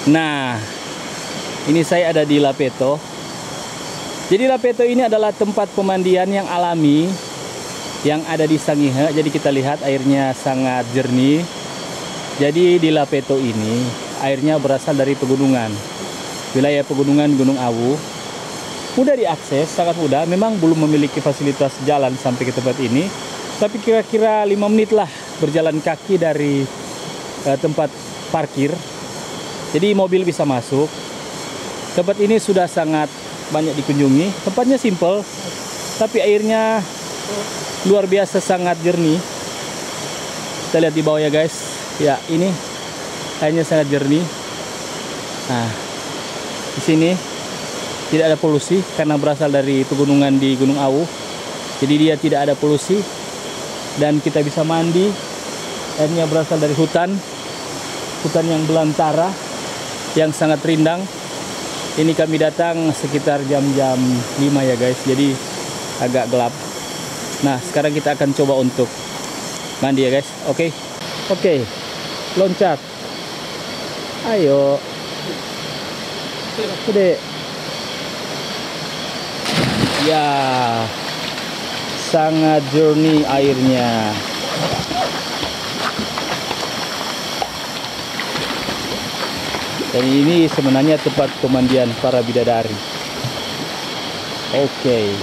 Nah, ini saya ada di Lapeto. Jadi Lapeto ini adalah tempat pemandian yang alami yang ada di Sangihe. Jadi kita lihat airnya sangat jernih. Jadi di Lapeto ini airnya berasal dari pegunungan. Wilayah pegunungan Gunung Awu. Mudah diakses, sangat mudah. Memang belum memiliki fasilitas jalan sampai ke tempat ini, tapi kira-kira 5 menit lah berjalan kaki dari tempat parkir. Jadi mobil bisa masuk. Tempat ini sudah sangat banyak dikunjungi. Tempatnya simple, tapi airnya luar biasa sangat jernih. Kita lihat di bawah ya guys. Ya, ini airnya sangat jernih. Nah, di sini tidak ada polusi karena berasal dari pegunungan di Gunung Awu. Jadi dia tidak ada polusi dan kita bisa mandi. Airnya berasal dari hutan yang belantara, yang sangat rindang. Ini kami datang sekitar jam-jam 5 ya guys, jadi agak gelap. Nah, sekarang kita akan coba untuk mandi ya guys. Oke, loncat. Ayo, gede. Ya, sangat jernih airnya. Dan ini sebenarnya tempat pemandian para bidadari. Oke.